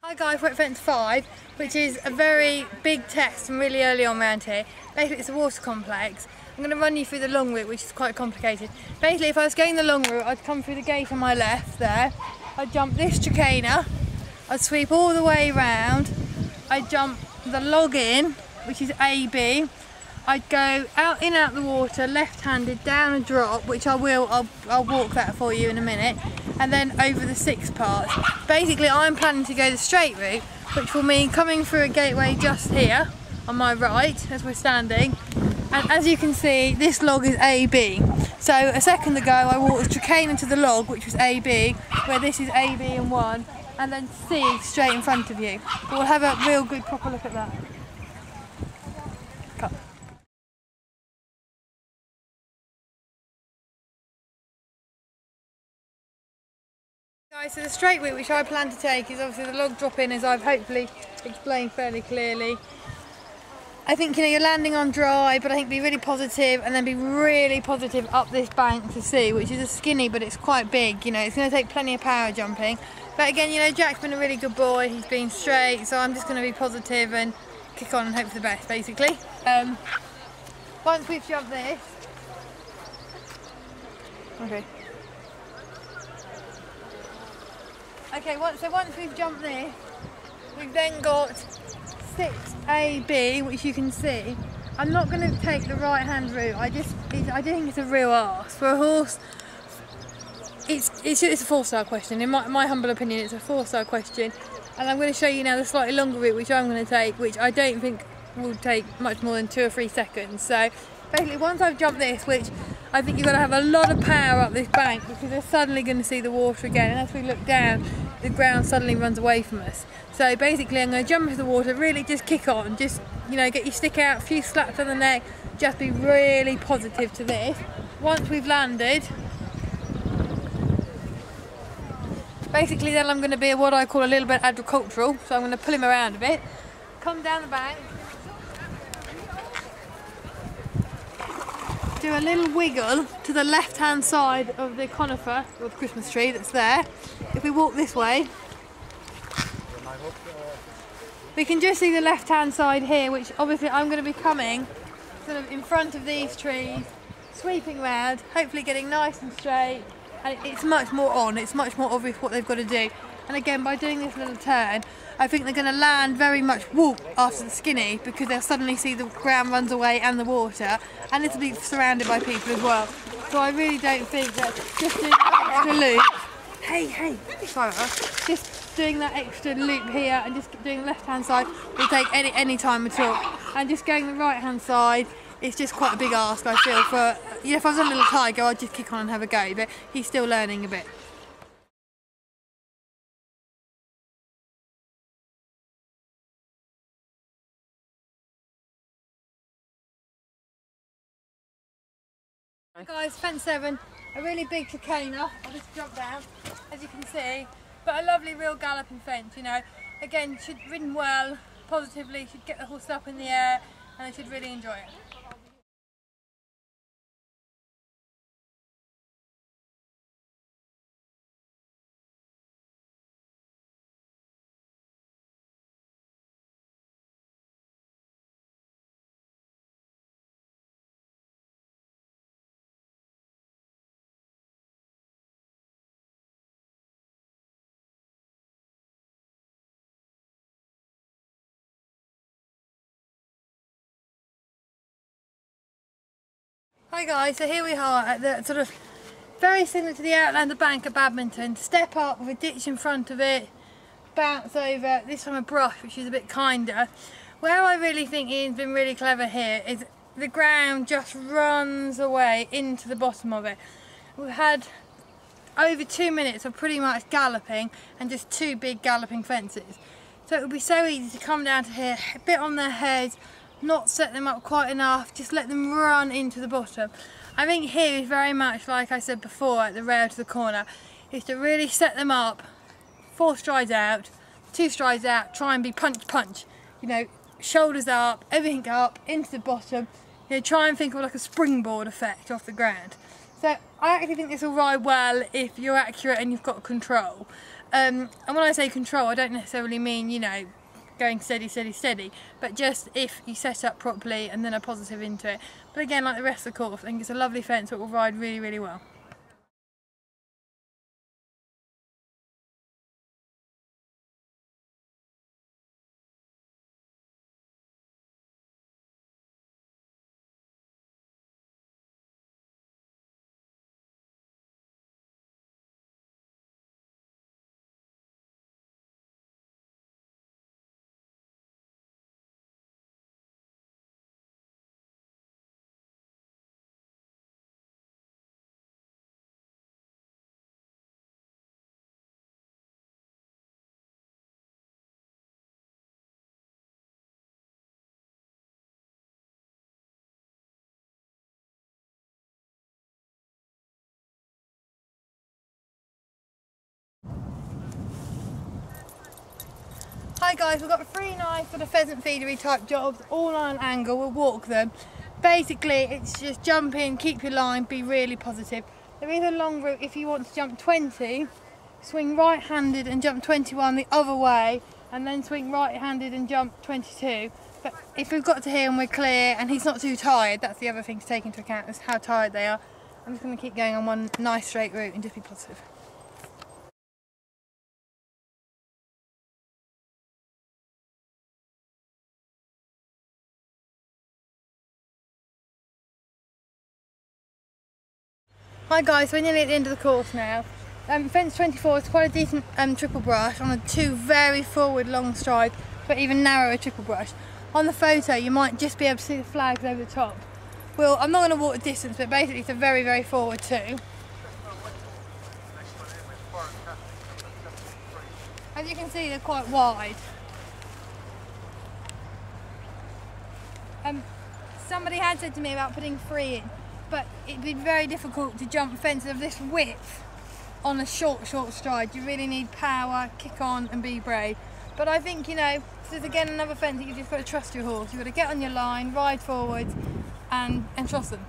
Hi guys, we're at fence 5, which is a very big test and really early on around here. Basically it's a water complex. I'm going to run you through the long route, which is quite complicated. Basically if I was going the long route, I'd come through the gate on my left there, I'd jump this trachena, I'd sweep all the way around, I'd jump the log in, which is AB, I'd go out in and out the water, left-handed, down a drop, which I'll walk that for you in a minute, and then over the 6 parts. Basically I'm planning to go the straight route, which will mean coming through a gateway just here on my right as we're standing, and as you can see this log is AB. So a second ago I walked the trachena to the log, which was AB, where this is AB and 1, and then C straight in front of you. But we'll have a real good proper look at that. Cut. Guys, so the straight route which I plan to take is obviously the log drop in, as I've hopefully explained fairly clearly. I think you're landing on dry, but I think be really positive and then be really positive up this bank to sea, which is a skinny but it's quite big. It's going to take plenty of power jumping. But again, Jack's been a really good boy, he's been straight, so I'm just going to be positive and kick on and hope for the best basically. Once we've jumped this, once we've jumped this, we've then got 6AB, which you can see. I'm not going to take the right hand route. I think it's a real arse for a horse. It's a 4-star question. In my humble opinion, it's a 4-star question. And I'm going to show you now the slightly longer route, which I'm going to take, which I don't think will take much more than 2 or 3 seconds. So basically, once I've jumped this, which I think you've got to have a lot of power up this bank because they're suddenly going to see the water again, and as we look down, the ground suddenly runs away from us. So basically I'm going to jump into the water, really just kick on, just get your stick out, a few slaps on the neck, just be really positive to this. Once we've landed, basically then I'm going to be what I call a little bit agricultural, so I'm going to pull him around a bit, come down the bank, do a little wiggle to the left hand side of the conifer, or the Christmas tree that's there. If we walk this way, we can just see the left hand side here, which obviously I'm going to be coming sort of in front of these trees, sweeping round, hopefully getting nice and straight, and it's much more obvious what they've got to do. And again, by doing this little turn, I think they're going to land very much whoop after the skinny, because they'll suddenly see the ground runs away and the water, and it'll be surrounded by people as well. So I really don't think that just doing that extra loop, just doing that extra loop here and just doing the left hand side will take any time at all. And just going the right hand side, it's just quite a big ask, I feel, for, if I was a little tiger I'd just kick on and have a go, but he's still learning a bit. Hi guys, fence 7, a really big trachena. I'll just jump down, as you can see, but a lovely real galloping fence, Again, should ridden well, positively, should get the horse up in the air, and they should really enjoy it. Hi guys, so here we are at the sort of very similar to the Outlander bank at Badminton. Step up with a ditch in front of it, bounce over, this time a brush which is a bit kinder. Where I really think Ian's been really clever here is the ground just runs away into the bottom of it. We've had over 2 minutes of pretty much galloping and just 2 big galloping fences. So it would be so easy to come down to here, a bit on their heads, not set them up quite enough, just let them run into the bottom. I think here is very much like I said before at the rail to the corner, is to really set them up, 4 strides out, 2 strides out, try and be punch, shoulders up, everything up, into the bottom, try and think of like a springboard effect off the ground. So I actually think this will ride well if you're accurate and you've got control. And when I say control, I don't necessarily mean, you know, going steady, steady, steady, but just if you set up properly and then are positive into it. But again, like the rest of the course, I think it's a lovely fence that will ride really, really well. Hi guys, we've got 3 nice sort of pheasant feedery type jobs, all on an angle. We'll walk them. Basically, it's just jump in, keep your line, be really positive. There is a long route if you want to jump 20, swing right-handed and jump 21 the other way, and then swing right-handed and jump 22. But if we've got to here and we're clear and he's not too tired, that's the other thing to take into account, is how tired they are. I'm just going to keep going on one nice straight route and just be positive. Hi guys, we're nearly at the end of the course now. Fence 24 is quite a decent triple brush on a 2 very forward long strides, but even narrower triple brush. On the photo you might just be able to see the flags over the top. Well, I'm not going to walk the distance, but basically it's a very, very forward 2. As you can see, they're quite wide. Somebody had said to me about putting 3 in, but it'd be very difficult to jump fences of this width on a short stride. You really need power, kick on and be brave. But I think, you know, this is again another fence that you've just got to trust your horse. You've got to get on your line, ride forwards and trust them.